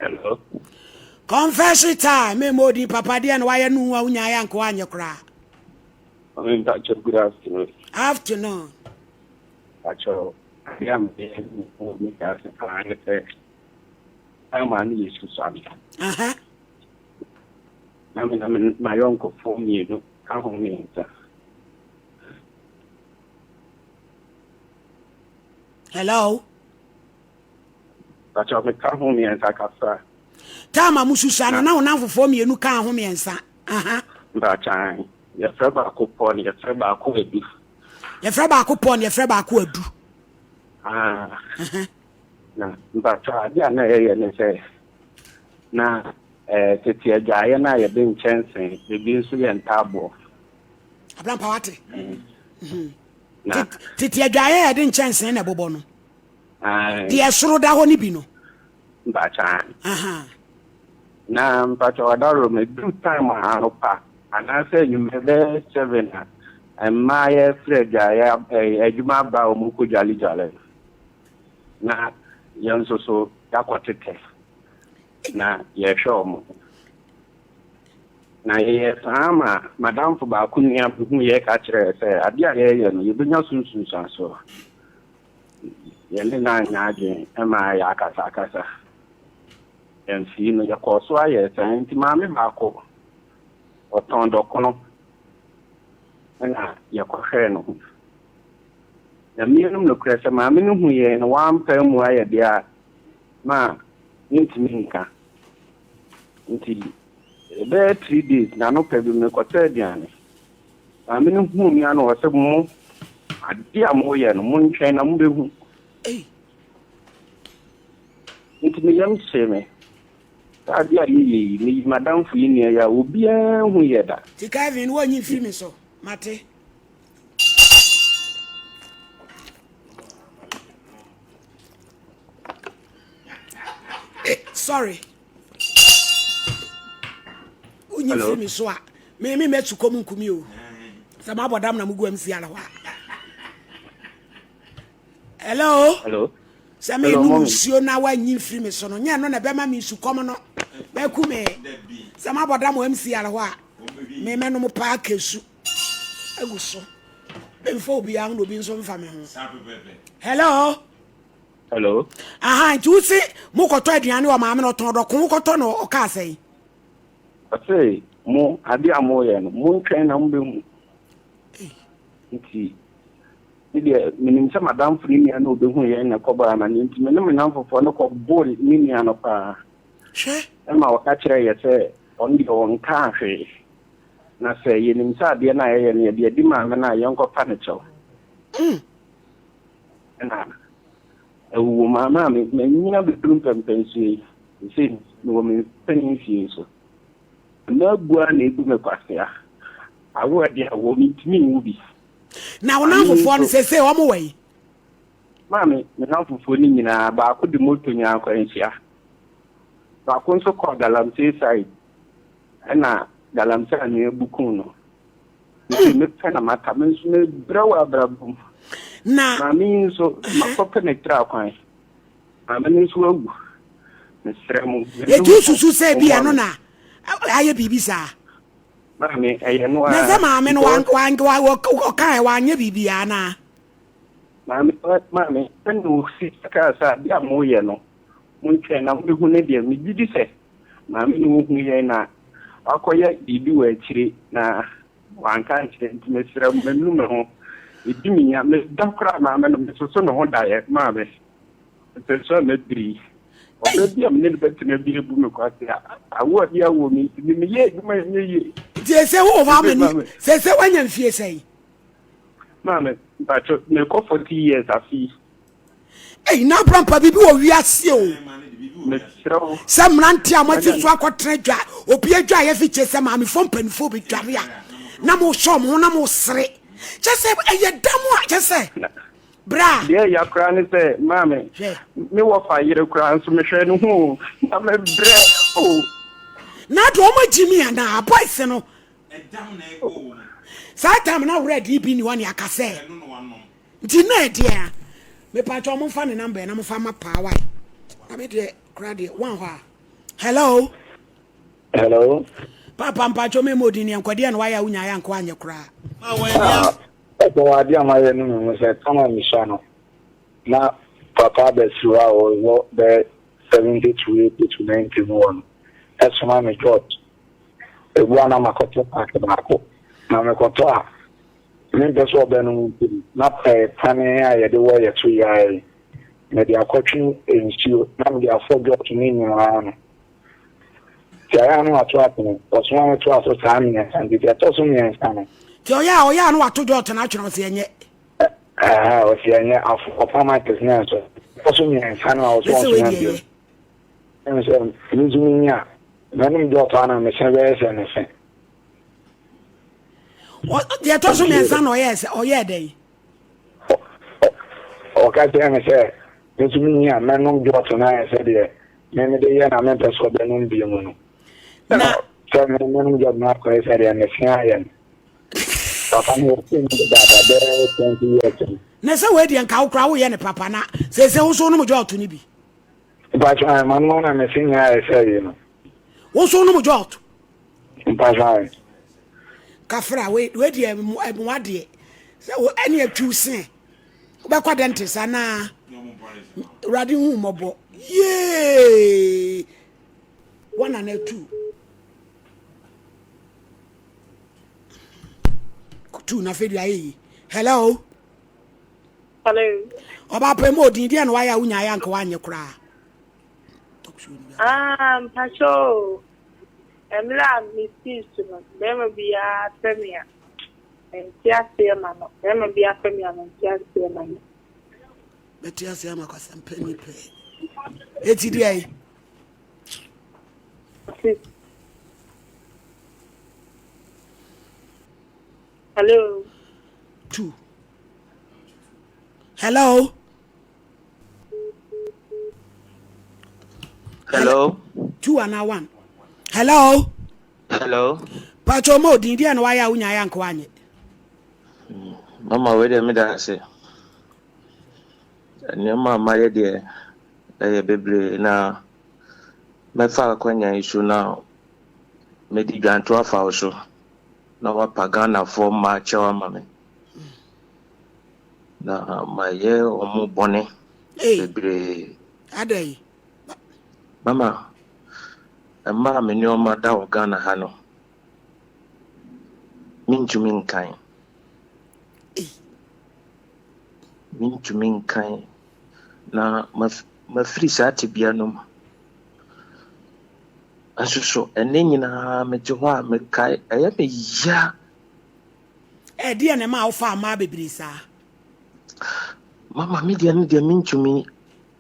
Hello. Confession time. Me modi papa dia na why nu wa unya ya nko anye kra. I'm Dr. Good afternoon. Afternoon. Dr. I am me as a client. I'm an issue son. I'm my uncle for me, no, come home in. Hello. Dr. Me come home in Zakasa. Tama mususana na una fofo me enu kan ho me ensa. Bachan. Your friend back upon your friend back with you. Your friend back upon your friend back adu. Na mbacha dia na ye say na tete agya na ye be nchensen be bi nso ye ntabo abran pawate na tete agya ye de nchensen na bobo no de esoro da ho ni bi no mbacha na mbacha wadaro me do time anopa ana say you me be 7 ma ye frega ya adwuma ba o mu ko jali jale na yanso so yakwatete na ye show mo na ye sama madam for ba kunya hu ye ka kire se ade a ye no ye benya sunsun so ye le na nyaage e ma ya kasa en fi no ya ko so aye santi ma me ba ko otondo kono na ye ko hwe no na mienum no krese ma me no hu ye no wampa mu aye dia ma nka nti be 3 days na no pebi me kwata diane ami no hu mi ano wose mu ade amoye no mu ntwen na mu behu nti me yam seme ade a yi ni madam fu ni ya obi hu ye da ti Kevin wo nyi fi mi so mate sorry. Unyi fi mi so a me metu kom nkumi o. Sa ma bodam na mugu amsi ala wa. Hello. Sa me nu sio na wa nyi fi mi so no. Nya no na be ma mi su kom no. Be ku me. Sa ma bodam o amsi ala wa. Me no mo pa kesu. Aguso. Be fo obi an no bi nso mfa me ho. Hello. You see, Mokoto aduane o maame no ton do kon koto no o ka sei. Say, mo ade amoye no, mo ntwen na mbe mu. Nti ide minim se madam free na obehu ye na koba na nti me no menam fofo no ko bol ni no pa. She? E ma o ka kire ye se on di on ka hwe. Na se ye nim sa ade na ye ne de di maame na ye nko pa ne chew. Na ewu mama me nyina be drum pempensi se no me pensi so na bua na ebu me kwasea awo de awo mi timi wubi na wona fofo no se o mo wai mama me na fofo ni nyina ba ko de moto nya akwansia ba ko nso ko galamsey side na galamsey ani ebukun no me pena mata me nso me brawa brabum na mami nso makọ penetra kwan mami nso agu nesremu etu susu se bia no na aye bibisa mami no na za mami no wan o kai wanye bibia na mami enu si ka sa bia mo ye no mo ntwe na mo hu ne dia mi gidi se mami no hu ye na akoye bibi wa akire na wan kan kire nesremu menu me ho idiminya me dakra ma me no so no ho dae ma be so me dri o be bia me ne betina bi ebu me kwase awo dia wo mi me ye duma ye je se wo va me ni se wanya mfie sei ma me ba cho me ko 40 years afi na brampa bibi wo wiase o me sro sam nanti amati so akotre dwa obi adwa ye fi che se ma me fo mpanifo bi dware a na mo so mo na mo sere just say eye damu just say bra yeah ya kra ni say mama me wo fa yire kra nso me hwe no hu na me bre o na do mo jimi ana boys no edam na ego satam na ready bi ni wani akase nti na dia me pa cho mo fa ne number na mo fa ma pa wa na me de kra de wan ho a Hello. Hello. Papa mpacho me modini enkwade na waya unya ya nkwa anye kra. Eto wadi amaye no me say kama mishano. Na papa be siwa o be 70 to 80 to 91. Esoma me church. Ebu ana makoto park baako. Na me koto a. Me be so be no mpi. Na tane a ye de wo ye to ya. Me de akotwe ensuo. Na me de afogyo to ni nyina no. Tiara no ato ato. Osoma to aso sami ya sandi. Ti ato so mi ensana. Ti oya no wato jot na atwere se enye. O si enye afa market na so. Oso mi ensana o so so na bio. Em se nizuminya. Nanim jot ana me se be se ne se. O de to so mi ensana oye dey. O ka te me se nizuminya nanim jot na se de. Me de ye na me peso be no bio no. Na so me nanim jot na ko se de ne se ayen. Papa ni o tin da de 20 years. Na se we de nka ukra wo ye ne papa na se wo so no mo jot ni bi. Ba try man no na me sinya e se yi no. Wo so no mo jot. Ba try. Kafra we de emu ade. Se wo ene atwu sen. Wo be kwa dentist ana. Radi hu mobo. Yay! 1 and 2. 2 na fedi ayi. Hello. Hello. Oba premo din dia na waya unya ya nka wanye kra. Pacho. Emla misis no. Bema biya femia. Entia sema no. Bema biya femia no. Entia sema no. Betia sema kwa sampeni pe. Eti di ayi. Hello. 2. Hello. Hello. 2 and 1. Hello. Hello. Pacho mo din dia na waya unya ya nka wanye. Mama we dey me da say. Ani mama ye dey bebre na me fa kwanya isu na me di gwanto afa so na wa pagana for ma chewa mame. Na ma ye omo bone bebre. Adai. Mama amma me ni o ma da Ghana ha no. Minjumi nkan. Minjumi nkan na ma free sa tibia no. Asuso ene nyina me je ho a me kai eye me ya. Dia na ma ofa ma bebiri sa. Mama me dia no dia minjumi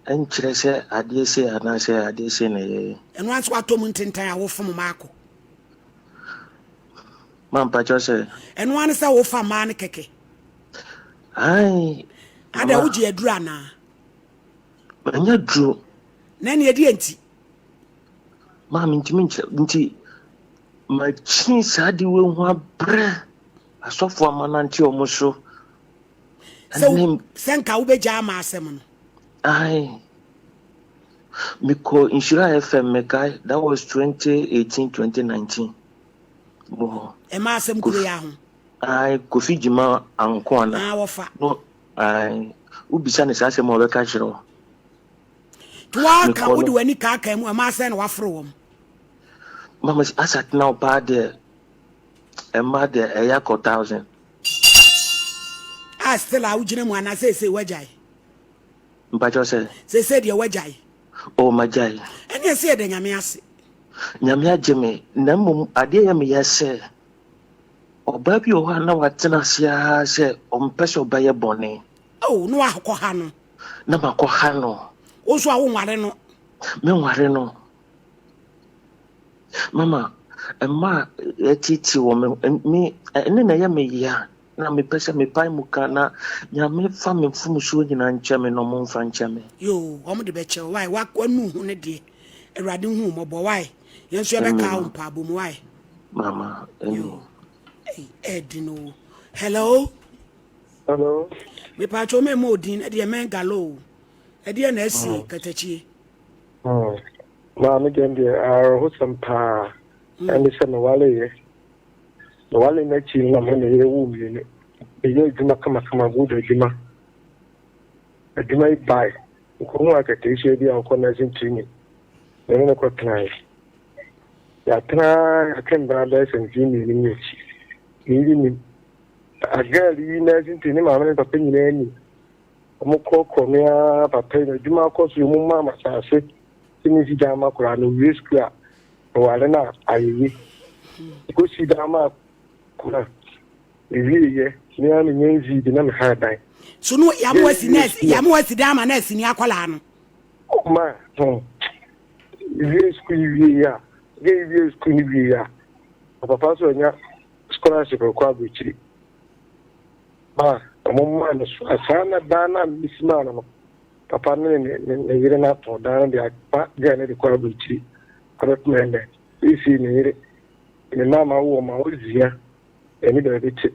enkyere se ade se ana se ade se na ye. Eno anso atom ntentan a wo fom maako. Mampa chose. Eno an se wo fa ma ne keke. Ai. Ada uji eduru ana. Anya dru. Na ne edi enti. Mama nti ma chin sa de we ho abre. Asofo amananti omuso. Senka wo beja ma asem no. Ai. Miko Insura FM mekai that was 2018-2019. Bo. E ma asem kure ya ho. Ai Kofi Jima anko ana. Ah wofa. No, ai ubisa ne sase mo beka hiro. Twa ka wodi wani ka aka mu ma ase na wafro wom. Mama asat now pa de e ma de e ya 1000. Ah still a ugine mu ana say wajai. Mpacho say de wajai. O majai. Ene say de nyame ase. Nyame ageme na mum ade ya me yese. Oba bi o ha na watena sia se ompeso baye bone. Oh no akọ ha no. Na makọ ha no. O so awo nware no. Me nware no. Mama, emma etiti wo me ene na ya me ya na me pese me pai muka na nyame fa me mfumu so nyina ncheme no mo mfa ncheme. Yo, omo de be che why wa kwanu hu ne de. Erade hu mo bo why. Yenso e be ka o mpa bo mo why. Mama, yo. Edino. Hello. Hello. Me pacho me modin e de men galo. E de na asi katachi. Mammy Gandy, our SOMPA, and the summer wale. The wale next year, I'm in the womb. The year Juma come good, Juma. A Juma buy. Come like a t-shirt, the uncle nursing to me. Then I got tonight. I can brothers and Jimmy in me. Needing a girl, you nursing to him, I'm in a opinion. Moko komia papa Juma course you mama say sinisi jama kura no risk ya wale na ayi ko si dama kura ewie ni am nyenzi di na me ha dan so no yamu wasi dama na sini akwala no ma ewie school ya ewie school ya papa so nya scholarship ko abuchiri ma mama na asana dana mismana no papa ne yire na to dana dia pa gane de kwa buchi abatmende isi ne yire ne mama wo ma ozia eni de bichi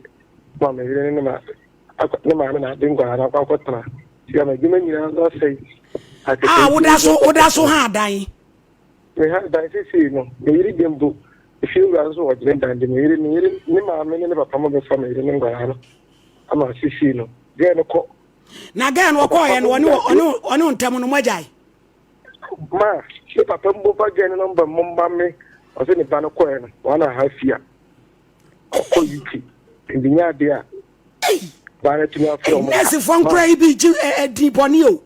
mama yire ne ma na dingwa na kwa kwatana ya ma gime nyina ndo sei woda so ha dan me ha dan sisi no ne yire dembo ifi ura so wajire dan de ne yire ne mama ne papa mo be fama yire ne ngwa no ama sisi no gane ko na gane wo ko ye no onu ntam no magai ma se papa mbo fa gane no mba momba me o se ni ba no ko ye no wana hafia ko yiki ndinya de a ba na tuni afro mo nesi fon krai bi ji di boni o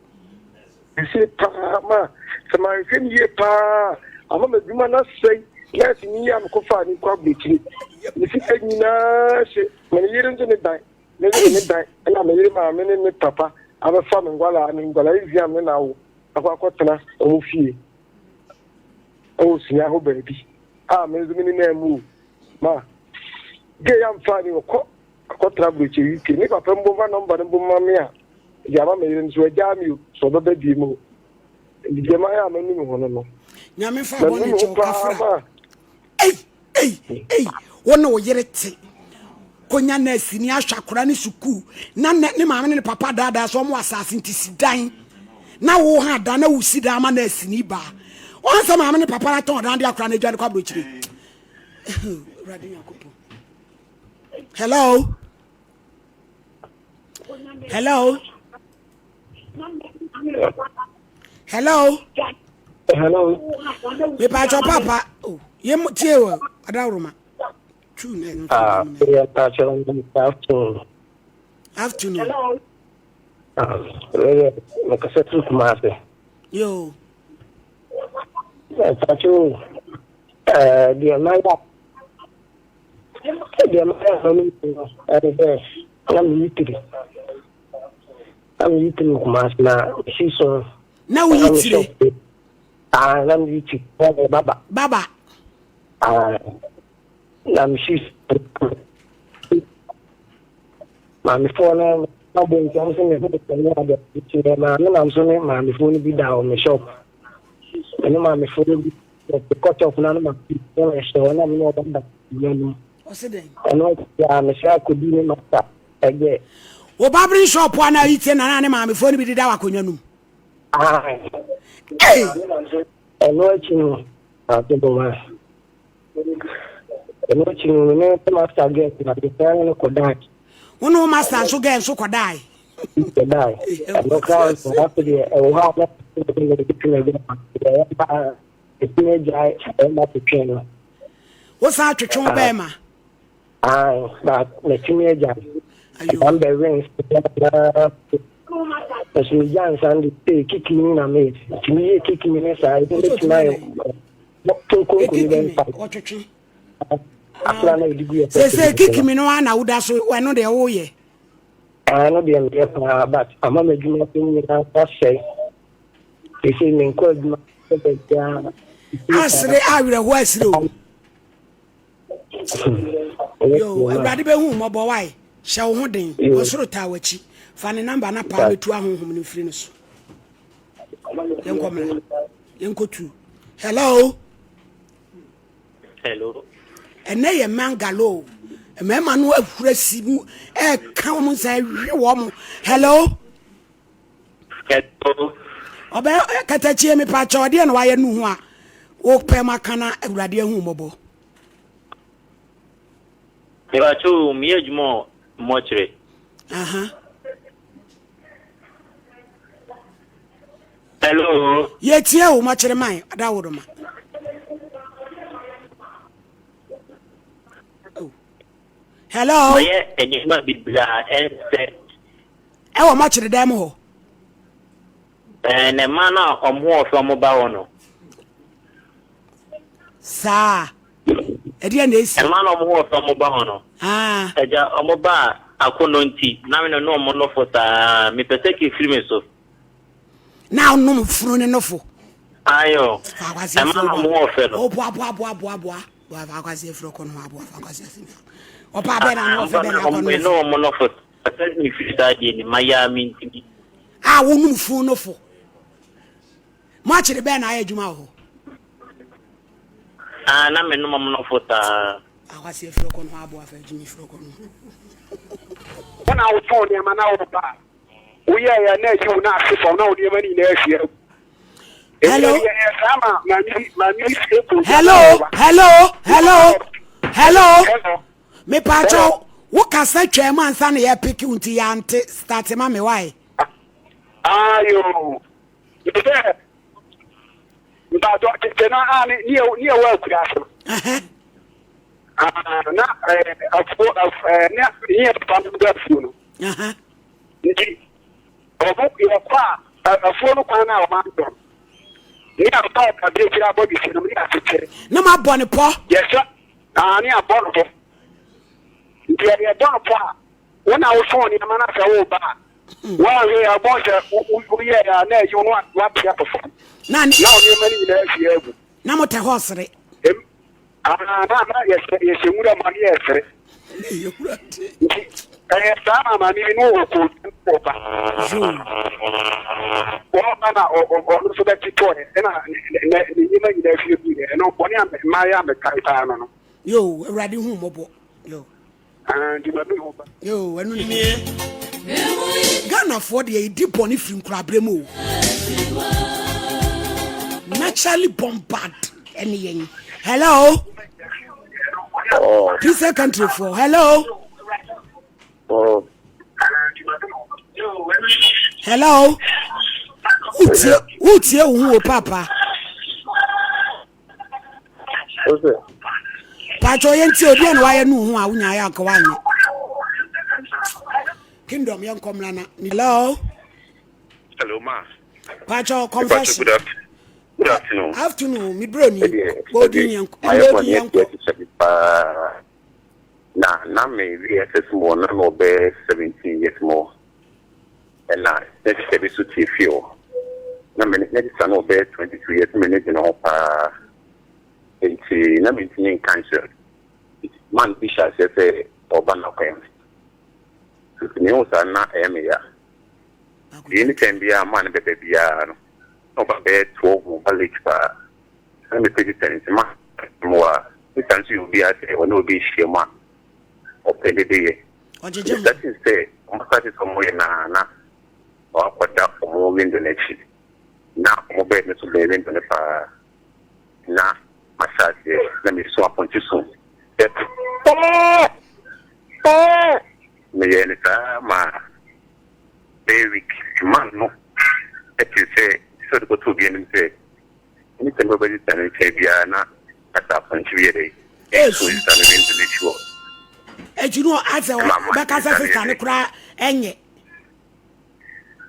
se pa ma se ma se ni ye pa ama me duma na sei yes ni ya ko fa ni kwa beti ni se nyina se me yire nje ni dai ne dai na me yire ma me ne papa aba fa me ngwala izia me na wo akwa kwotena o fie o sia ho baby me zumi ni na mu ma ge ya mfa ni ko kwotena buchi wiki ni papa mbo ma number mbo ma me a ya ma me yire nso ja mi so do be bi mu ndi ma ya ma nu ho no nya me fa bo ne jo kafra wona wo yire te konya na asini ahwakora ne suku na ne maame ne papa dada so mo asase ntisidan na wo ha da na wusi da ma na asini ba won sa maame ne papa na ton dan de akora na dwan kwa brochire hello me pa cho papa yem tiewa adawruma afternoon. Hello. Makasatu kumase. Yo. Tacho dia maya I'm eating kumase na shiso. Na we eat I'm eating baba. I'm she's Mammy phone na bon Johnson is the I'm sorry, Mammy phone be down the shop. And Mammy phone the cut off none of my people, so I'm not on that. What's it then? I know, Michelle could be my stuff again. O babri shop one eating and Mammy phone be the Dawakunum. Hey, I know it, you know. No master get na the Kodak. Uno master so get so Kodai. I no crowd so after the how the teenager and not the trainer. What's that to Chon Bema? But the teenager. I'm the rings. As we young and the kicking in a maid. To me, kicking in a side. Say kick me no one I would ask when no they oh ye. I know the but I'm a major thing that say. They say me called as they are the West Room. Yo, everybody be home, my boy. Shall holding was sort of towerchi. Fanny number na power to our home in friends. Young come, young go to. Hello. And they a mangalo. A man who aggressive come say warm. Hello. Obe katachi me pa chodi na wa ye nu ho a O pema kana awurade hu mobo. Eba cho mi ejmo mochre. Aha. Hello. Ye tie o mochre man adawodoma. Oh. Hello. Maye enigma bibla ense. E wo mochre dem ho. Ne mana omho ofa mo ba wono. Sa. E dia na esi. E mana omho ofa mo ba wono. Ah. Eja omo ba akono nti na me no omo no fota me pese ke firi me so. Na onum furu ne nofo. Ayo. E mana omho ofa no. O boa. Wa akwase furu kono abo akwase furu. Opa be na no ofa be na kono. No omo no fota. Pese me firi sa die ni maya mi nti. Ah, wonum furu nofo. Mochre be na ayedwuma ho. Ah, na me no omo no fota. Akwase furu kono abo afa jimi furu kono. When I was told him, and I was back. We are na you na for now, the money next year. Hello. Hello. Me pacho, wo kasa twema ansa na ye pick unti yante start ma me why? Ayo. But doctor na near work that's. Na near phone. Nti obo yo kwa phone kwa na o ma do. Ni aba ka bi kira body sino ni afete. Na ma bone po. Yes sir. Ni abon po. Nti ya don po. Wona wo phone ni ma na fa wo ba. Wa we abon se wo ye ya na you no wa pia po. Na ni mani na afie agu. Na mo te hosere. Na yes mura mani esere. Yo kurate. Sama mani no ko pa. Ona o so that to na ni ma ida fi bi no boni am ma ya me kai ta no. Yo, awurade hu mobo. Yo. Di ma bi ho ba. Yo, anu ni. Ghana for the di boni frim krabre mo. Naturally bombard any yen. Hello. Oh. This country for. Hello. Oh. Hello. Utie hu papa. Okay. Pacho yenti obi na waye nu hu a unya ya ka wanye. Kingdom yan komlana. Hello. Hello ma. Pacho confession. Good afternoon. Afternoon, mi bro ni. Body yan. Na me we SS more na no be 17 years more. And na next step is to feel. Na me next son no be 22 years me ne no pa. Enti na me tin cancer. Man bisha say obana kwem. So ni o sa na eme ya. Yini can be a man be bia no. Over there 12 college pa. Na me pedi tennis ma. Mo we can see you be at when no be shema. Open the day. That is say almost is somewhere na or kwada omo window next. Na mo be me so be window ne pa. Na massage na me so upon you soon. Me yene sa ma very man no. That you say so go to be in say. Ni can nobody stand say bia na ata upon you day. So is that window next. You know, as a back as a stand cry, enye.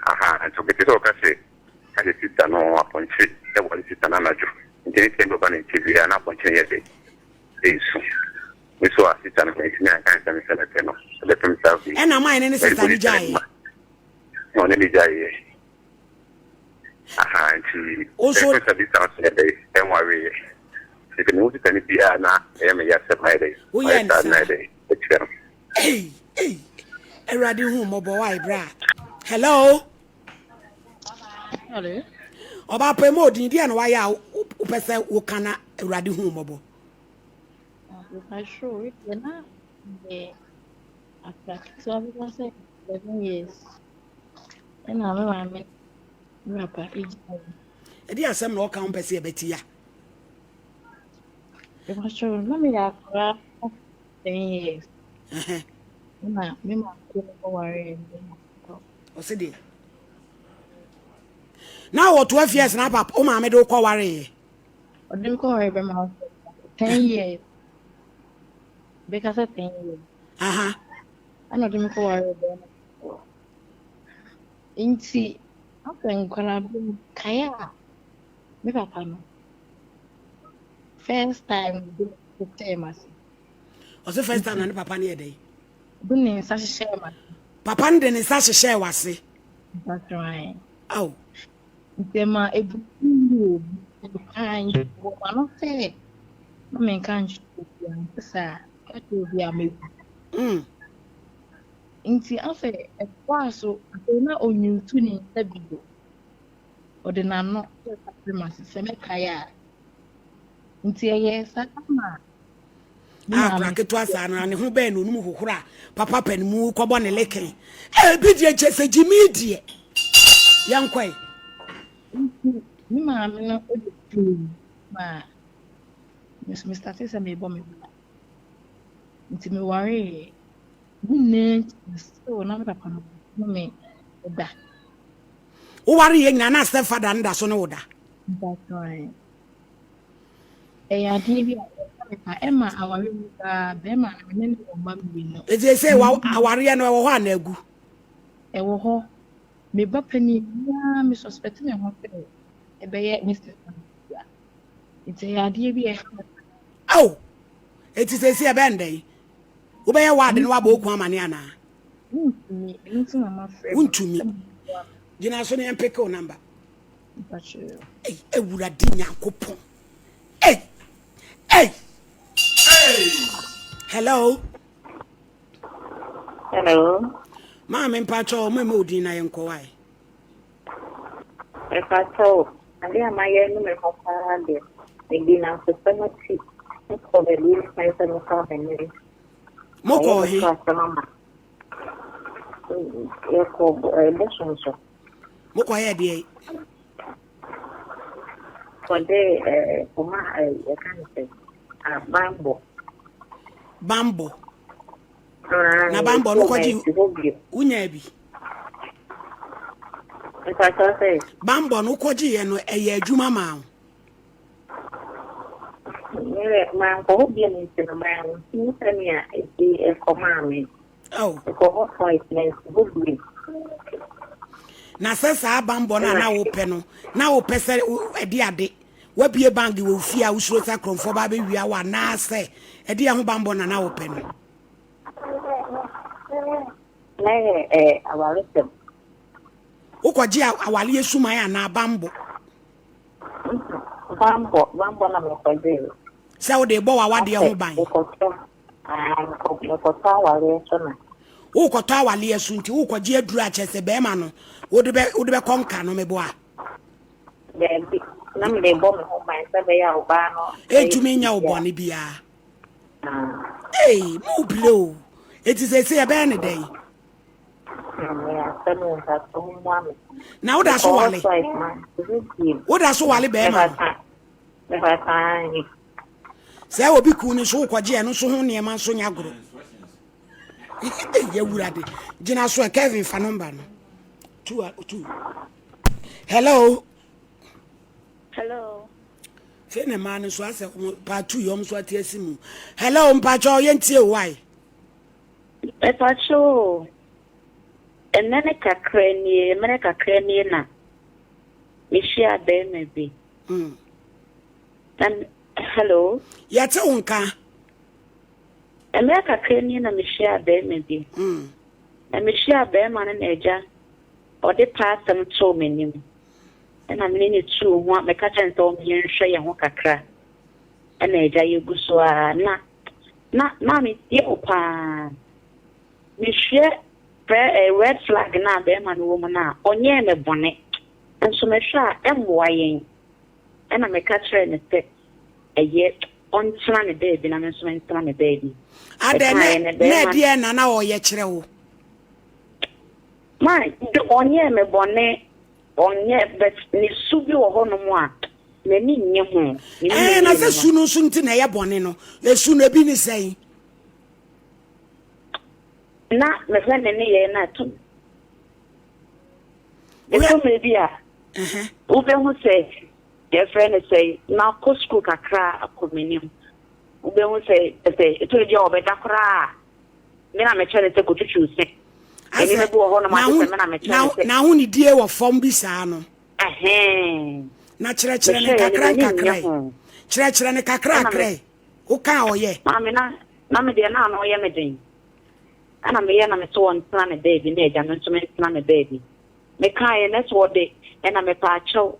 Aha, and so get it okay, say, I just sit down upon shit, that one sit down another. And then it came up on TV and up on chain day. We saw a sit down and I can't stand it, let himself be. And I'm mine, and it's a jay. No, let me die. Aha, and she also a bit out in the day, and worry. You can move it any beer now, I am a yes at my day. We are not my day. Hey, Eradi hu mobo why bra. Hello. Hello. Oba pe mo din dia na why a upese wo kana Eradi hu mobo. I show it na after so I was say 11 years. And I'm rapper. E dia asem na o kan pese e betia. It was true. Let me have 10 years. Me ma couldn't worry. O se de. Now what 12 years na papa o ma me do ko ware. I didn't go worry by my 10 years. Because of 10 years. Aha. I know didn't go worry by Inti, I think gonna be kaya. Me papa no. First time do the time as. O se first time na papa na dey. Do ne sa share ma. Papa ndे ne sa share wase. That's right. Oh. Tema ebu kan bo no say. No men kan ya sa. Ka to bi amebu. Inti afa ekwa so na onyutu ni tabido. Ode na no supremacy se me kaya. Inti ye sakama. Kraketo asa na ne ho be no num hohora papa panimu kobo ne leken. Bi die chese jimi die. Yankwai. Ni ma me no ode ma. Me start say me bo me. Inti me worry. Bunne so na me papa no me oda. O worry ye na step father nda so no oda. That's right. Adi bi Emma awari ka bema na me no ma bi no. E je say wa awari ya no wo ho anagu. E wo ho. Me ba pani ya me suspect me ho pe. E be ye Mr. It's adi bi e. Oh. It is say e be ndai. Wo be ye ward no wa ba oku amane ana. Untumi. Gina so ne mpeke o number. Hey, ewurade Nyankopon. Hey. Hey. Hello. Hello. Mama mpacho mo odi na yenko wai. Mpacho, ali amaye no me hopa de. Ndi na systemati. Ko be li sai sa no ka beniri. Moko he. Eko eleshonso. Moko he de. Kode kuma kanse. Bambo. Na bambo no kwaji unya bi. Mpacho say. Bambo no kwaji ye no eye adwuma ma. Ma ko bi ni se ma ni premier e komame. Oh. Ko ho fight good. Na sesa bambo na wo pe no. Na wo pese edi ade. Wabie bangi wo fia usuro sakronfo ba be wia wa na se edi ya ho bambo na wo pe no. Awale se. Ukoji awale esuma ya na bambo. Bambo na me kwaje. Se wo de bo wa wade ho ban. Ko awale so na. Ukoto awale esu nti ukoji aduru a chese be ma no. Wo de be konka no me bo a. Na me de bo me ho ban se be ya oba no. Ejumi nya obone bia. Hey, mo blow. It is a say be any day. Na wo da so wale. Wo da so wale be ma. Se obi ku ni so kwaje e no so ho ne ma so nya goro. Ya wurade. Gina so Kevin fa number no. 2. Hello. Hello. Fene man so ase pa 2 yom so atiasimu. Hello mpacho yentie why? Mpacho. Enene kakra na. Me share be me bi. And hello. Yate unka. Enene kakra na me share be me bi. And me share be man na eja. O de pass am to menim. And I'm in it too, want my catch and told me and show you what a crack. And I tell you, Gusua, not mammy, you pan. Me share a red flag now, bear man, woman now, on ye me bonnet. And so me sure am wying. And I'm a catcher in the stick. A yet on slanny baby, and I'm so slanny baby. I then, dear Nana or yet. My, on ye me bonnet. Onye but ni subi wo ho no mo a Many new. And as a soon as soon to Naya Bonino, as soon as be saying. Not the friend and near not to. It's maybe Ube who say, your friend say, now Cosco Kakra a communion. Ube who say, it will job at Dakra. Then I'm a child to go to choose. Now, only dear or from Bisano. Na chere ne kakra kakra. Chere ne kakra kakra. O ka oye. Mama na me de na no ye me din. Ana me ye na me so on plan a baby na eja no so me plan a baby. Me kai na so de na me pa acho.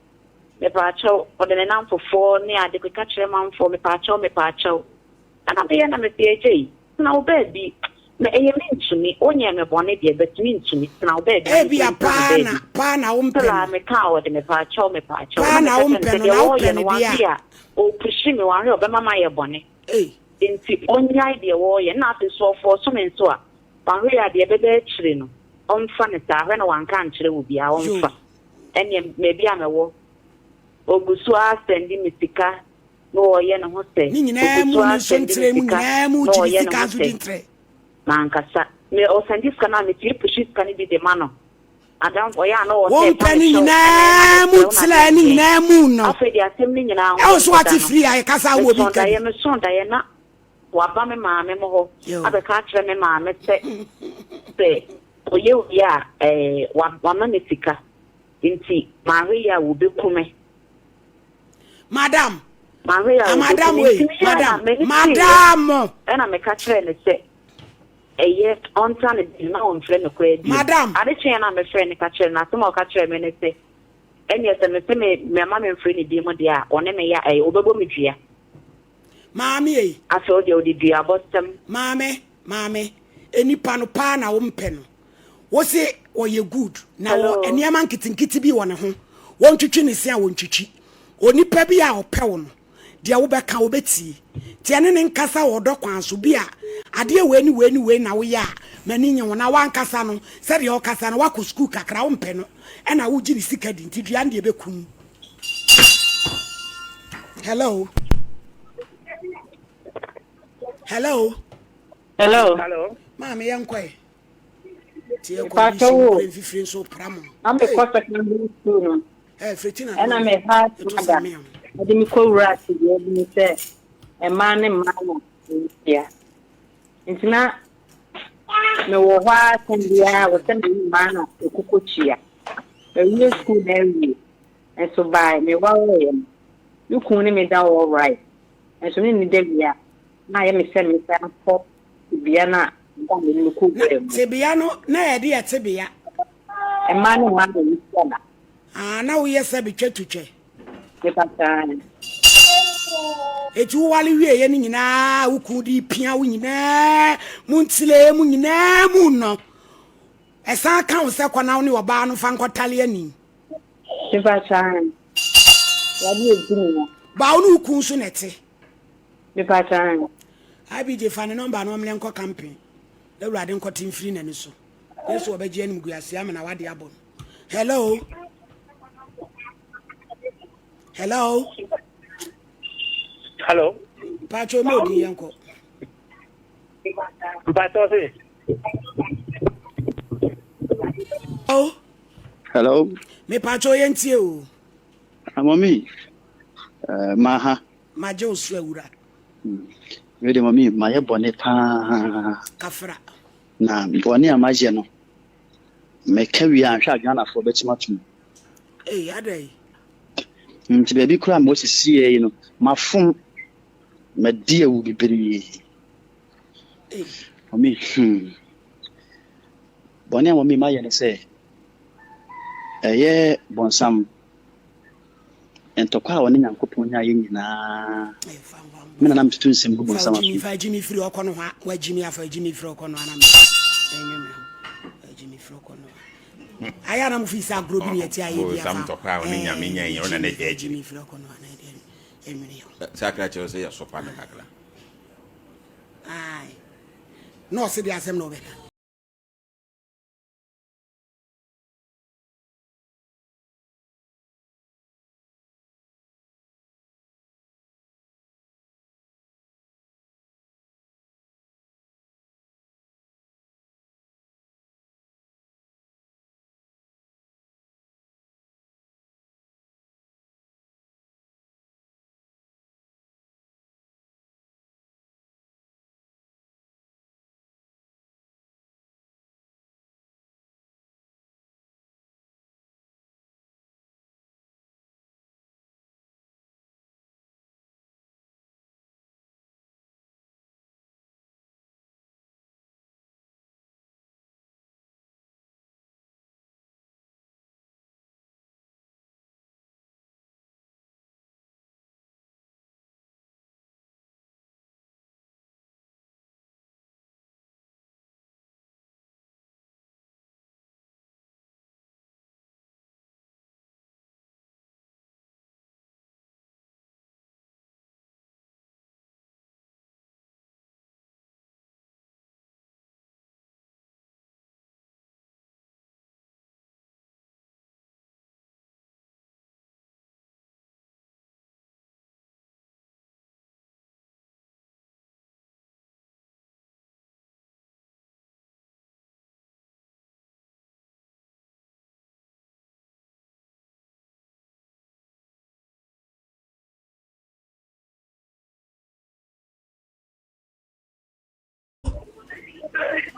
Me pa acho o de na fofo ne ade ko ka chere man fo me pa acho. Ana me ye na me PJ. Na o baby. Me eye me ntumi onye me bone de betumi ntumi na o baby. E bia pa na o mpe. Me ka o de me pa acho. Pa na o mpe no na o pe ne bia. O pushi me wan re obema ye bone. Inti onya ide wo ye na ate so for so me so a wan re ade bebe chire no onfa ne ta hwe na wan kan chire wo bia onfa enye me bia me wo ogusu asendi misika no ye no ho se ni nyina mu so ntre mu nyina mu ji sika so di ntre mankasa me o sendi ska na me ti pushi ska ni bi de mano adam oya no wo se ni nyina mu tla ni nyina mu no afedi atem ni nyina e so ati free ay kasa wo bi ka ye me son da ye na waba me maame mo ho abeka kire me maame se oye ya wa ma me sika nti Maria wo be kume madam Maria madam we madam na me ka kire ne se eye onta ne na on frɛ no kwa di madam ade kyen na me frɛ ne ka kire na so ma ka kire me ne se enya se me ma me frɛ ne di mo dia one me ya obebo me dua Mami e aso de dua bottom mame enipa no pa na wo mpe no wo se oye good na wo eniama nkitinkiti bi wo ne ho wo ntwitwi ne se a wo ntwitwi onipa bi a opɛ wo no de wo bɛka wo bɛti ti ene ne nkasa wo dɔ kwan so bi a ade we na wo ya mani nye wo na wa nkasa no se de wo kasa no wa ko school kakra wo mpe no ɛna wo gi ne sika di nti dua de bɛkum hello Mama yankwe. Tie ko bi fifrin so pramo. I'm a secondary school no. Fretina. And I'm a hard mother. I didn't call rat to me say a man and man. Yeah. It's not no what and yeah was sending man to Kukuchia. A real school area. And so by me you couldn't me down all right. And so in the day yeah. I am a semi for Biana. Tibiano, na edi a tibia. A man who wants now yes, I be to che. The It you wali we any na who could be pia winna, Munsile munina muno. A sa count second only or barn of Fancotaliani. If I shine, what do you do? Baunu Kunsunete. If I shine. I be the fan number no mlenko campaign. The riding cotton free and so. Yes, or be Jen Guasiam and Awadi Abon. Hello. Pacho Modi Yanko. Oh. Hello. Me Pacho Yentio. Amami. Maha. Majo Swura. Ready, mommy, my bonnet Kafra. Na boni amaje no. Me kawi anhwa Ghana for betimatu. Adai. Nti baby kura mo sisi no, mafum me die wu bibiri. Mommy, boni mommy ma ye ne say. Bonsam. Entokwa woni Nyankopon nya ye nyina. Mina nam tutu nsem bu bonsam aso. Fa jimi firi okono ha, wa jimi afa jimi firi okono anam. Enyeme. Jimi firi okono. Aya na mfi sa agro bi ne ti aye bia. Sam tokwa woni nyame nya ye ona na je jimi firi okono ana de. Emiri. Sakra che o se ya sopa na kakla. Ai. No se dia asem no beka.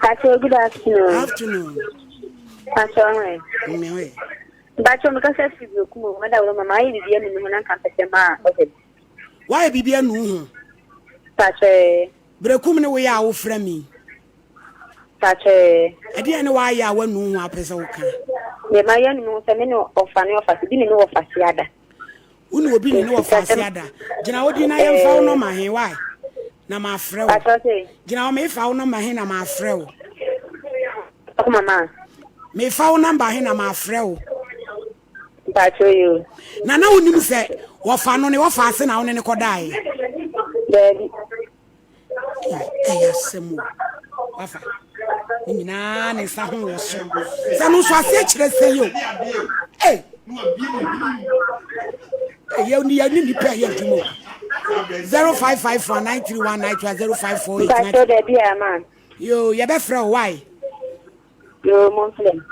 Pacho, good afternoon. Afternoon. Pacho, Me. Pacho, because I see you come, Madam, my idea, and you can come to Why be a no? Pacho, Brekum no way out from me. Pacho, I didn't know why I went no up as okay. The Mayan knows a minute of funny of us, didn't know of Fasiada. Who will be no Fasiada? General Dina found on my hair. Why? Na my friend. General may found on my hand, my friend. Oh, Mamma. May found number him, my friend. Pacho, you. Nana wouldn't say, what fun on your fasten out in a codai. Daddy. Yes, some more. Nina, and some was so. Some was say you. Hey, you need to pay your tomorrow. 055493192054. Pacho, there be a man. You better why? You Muslim.